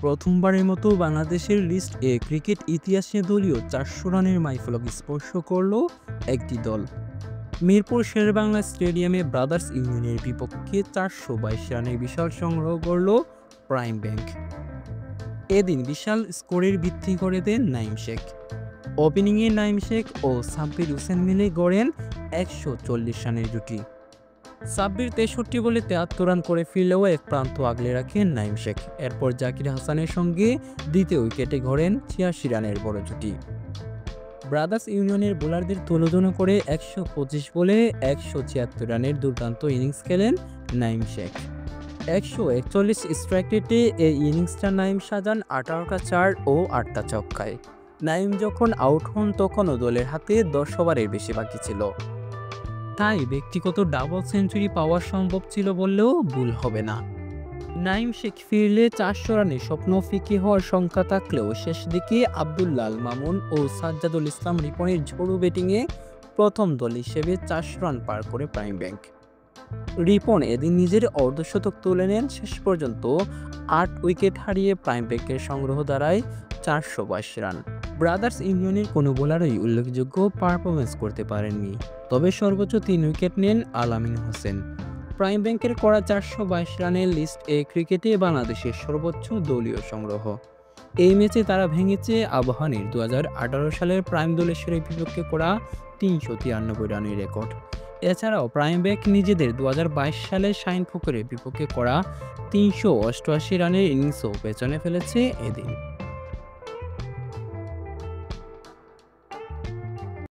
প্রথমবারের মতো বাংলাদেশের লিস্ট এ ক্রিকেট ইতিহাসে দলীয় ৪০০ রানের মাইলফলক স্পর্শ করল একটি দল। মিরপুর শেরেবাংলা স্টেডিয়ামে ব্রাদার্স ইউনিয়নের বিপক্ষে ৪২২ রানের বিশাল সংগ্রহ করল প্রাইম ব্যাংক। এদিন বিশাল স্কোরের ভিত্তি করে দেন নাঈম শেখ। ওপেনিংয়ে নাঈম শেখ ও সাব্বির হোসেন মিলে গড়েন ১৪০ রানের জুটি। সাব্বির ৬৩ বলে ৭৩ রান করে ফিরলেও এক প্রান্ত আগলে রাখেন নাঈম শেখ। এরপর জাকির হাসানের সঙ্গে দ্বিতীয় উইকেটে গড়েন ৮৬ রানের বড় জুটি। ব্রাদার্স ইউনিয়নের বোলারদের তুলোধনা করে ১২৫ বলে ১৭৬ রানের দুর্দান্ত ইনিংস খেলেন নাঈম শেখ। ১৪১ স্ট্রাইক রেটে এই ইনিংসটা নাঈম সাজান ১৮টা ৪ ও ৮টা ছক্কায়। নাঈম যখন আউট হন তখনও দলের হাতে ১০ ওভারের বেশি বাকি ছিল। তাই ব্যক্তিগত ডাবল সেঞ্চুরি পাওয়া সম্ভব ছিল বললেও ভুল হবে না। নাঈম শেখ ফিরলে ৪০০ রানের স্বপ্ন ফিকে হওয়ার শঙ্কা থাকলেও শেষ দিকে আব্দুল্লাল মামুন ও সাজ্জাদুল ইসলাম রিপনের ঝোড়ো ব্যাটিংয়ে প্রথম দল হিসেবে ৪০০ রান পার করে প্রাইম ব্যাংক। রিপন এদিন নিজের অর্ধশতক তুলে নেন। শেষ পর্যন্ত ৮ উইকেট হারিয়ে প্রাইম ব্যাংকের সংগ্রহ দাঁড়ায় ৪২২ রান। ব্রাদার্স ইউনিয়নের কোনো বোলারই উল্লেখযোগ্য পারফরমেন্স করতে পারেননি, তবে সর্বোচ্চ ৩ উইকেট নেন আল-আমিন হোসেন। প্রাইম ব্যাংকের করা ৪২২ রানের লিস্ট এ ক্রিকেটে বাংলাদেশের সর্বোচ্চ দলীয় সংগ্রহ। এই ম্যাচে তারা ভেঙেছে আবাহনীর ২০১৮ সালের প্রাইম দলেশ্বরের বিপক্ষে করা ৩৯৩ রানের রেকর্ড। এছাড়াও প্রাইম ব্যাংক নিজেদের ২০২২ সালে শাইনপুকুরের বিপক্ষে করা ৩৮৮ রানের ইনিংসও পেছনে ফেলেছে এদিন।